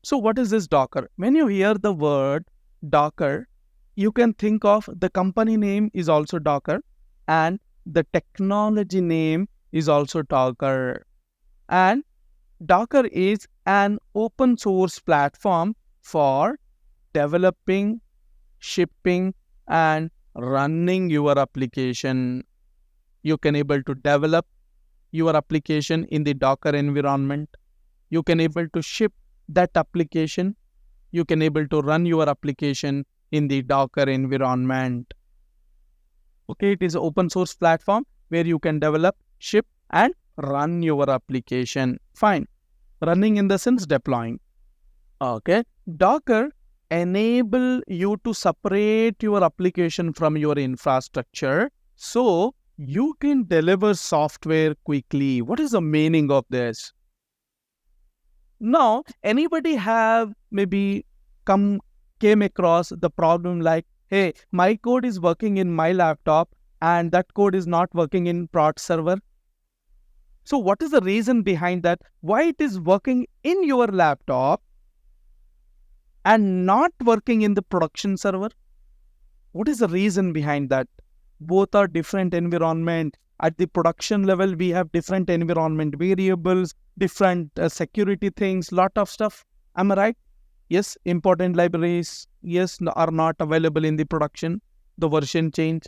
So what is this Docker? When you hear the word Docker, you can think of the company name is also Docker and the technology name is also Docker. And Docker is an open source platform for developing, shipping, and running your application. You can able to develop your application in the Docker environment. You can able to ship that application. You can able to run your application in the Docker environment. Okay, it is an open source platform where you can develop, ship, and run your application. Fine. Running in the sense deploying. Okay. Docker enable you to separate your application from your infrastructure so you can deliver software quickly. What is the meaning of this? Now, anybody have maybe came across the problem like, hey, my code is working in my laptop and that code is not working in prod server. So what is the reason behind that? Why it is working in your laptop and not working in the production server? What is the reason behind that? Both are different environment. At the production level, we have different environment variables, different security things, lot of stuff. Am I right? Yes, important libraries, yes, are not available in the production. The version change.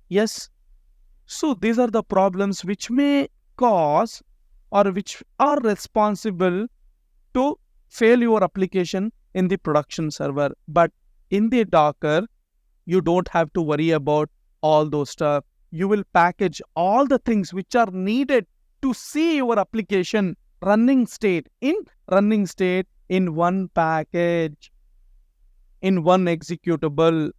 Yes. So these are the problems which may cause or which are responsible to fail your application in the production server. But in the Docker, you don't have to worry about all those stuff. You will package all the things which are needed to see your application running state in one package, in one executable.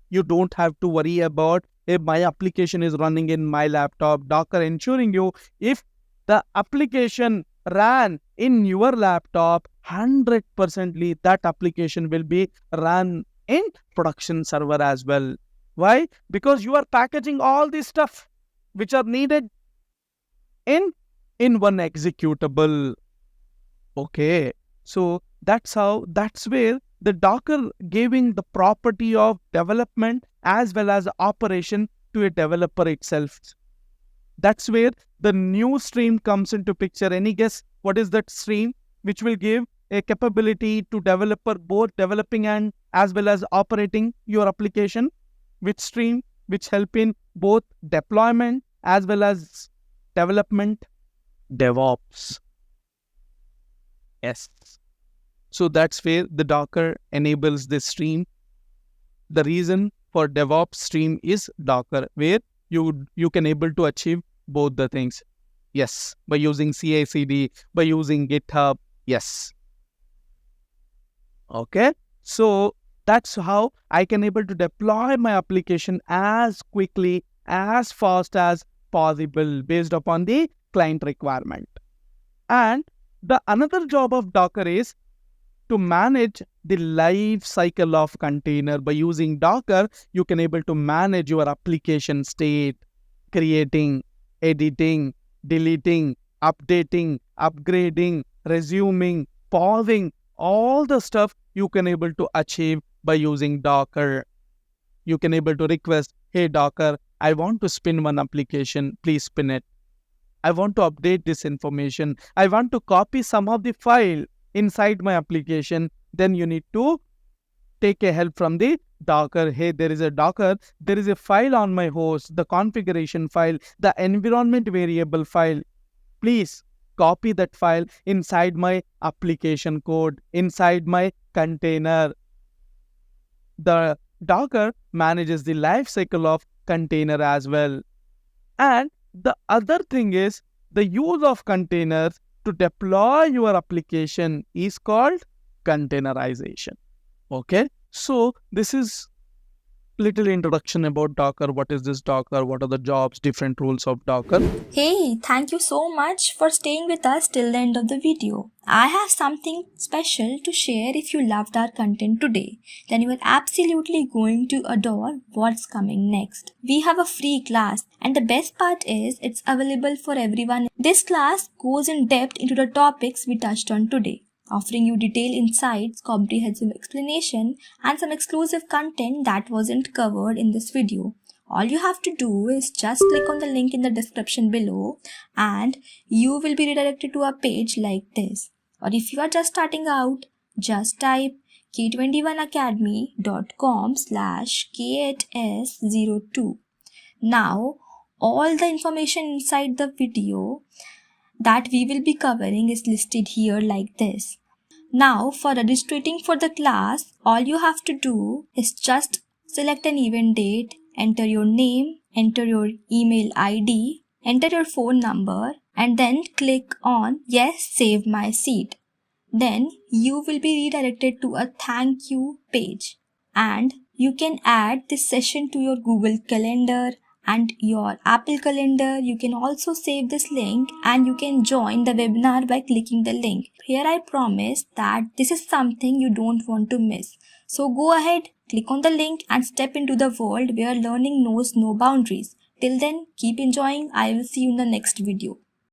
You don't have to worry about if my application is running in my laptop. Docker ensuring you if the application ran in your laptop, 100% that application will be run in production server as well. Why? Because you are packaging all this stuff which are needed in one executable. Okay, so that's where the Docker giving the property of development as well as operation to a developer itself. That's where the new stream comes into picture. Any guess what is that stream which will give a capability to developer both developing and as well as operating your application? Which stream which help in both deployment as well as development? DevOps. Yes. So that's where the Docker enables this stream. The reason for DevOps stream is Docker, where you can able to achieve both the things. Yes, by using CI/CD, by using GitHub. Yes. Okay. So that's how I can able to deploy my application as quickly, as fast as possible based upon the client requirement. And the another job of Docker is to manage the life cycle of container. By using Docker, you can able to manage your application state, creating, editing, deleting, updating, upgrading, resuming, pausing, all the stuff you can able to achieve by using Docker. You can able to request, hey Docker, I want to spin one application, please spin it. I want to update this information. I want to copy some of the file inside my application. Then you need to take a help from the Docker. Hey, there is a Docker, there is a file on my host, the configuration file, the environment variable file. Please copy that file inside my application code, inside my container. The Docker manages the life cycle of container as well. And the other thing is the use of containers to deploy your application is called containerization. Okay, so this is little introduction about Docker. What is this Docker? What are the jobs, different roles of Docker? Hey, thank you so much for staying with us till the end of the video. I have something special to share. If you loved our content today, then you are absolutely going to adore what's coming next. We have a free class, and the best part is it's available for everyone. This class goes in depth into the topics we touched on today. offering you detailed insights, comprehensive explanation, and some exclusive content that wasn't covered in this video. All you have to do is just click on the link in the description below and you will be redirected to a page like this. Or if you are just starting out, just type k21academy.com/k8s02. Now, all the information inside the video that we will be covering is listed here like this. Now, for registering for the class, all you have to do is just select an event date, enter your name, enter your email ID, enter your phone number, and then click on Yes, Save My Seat. Then you will be redirected to a thank you page, and you can add this session to your Google Calendar and your Apple Calendar. You can also save this link and you can join the webinar by clicking the link. Here I promise that this is something you don't want to miss. So go ahead, click on the link and step into the world where learning knows no boundaries. Till then, keep enjoying. I will see you in the next video.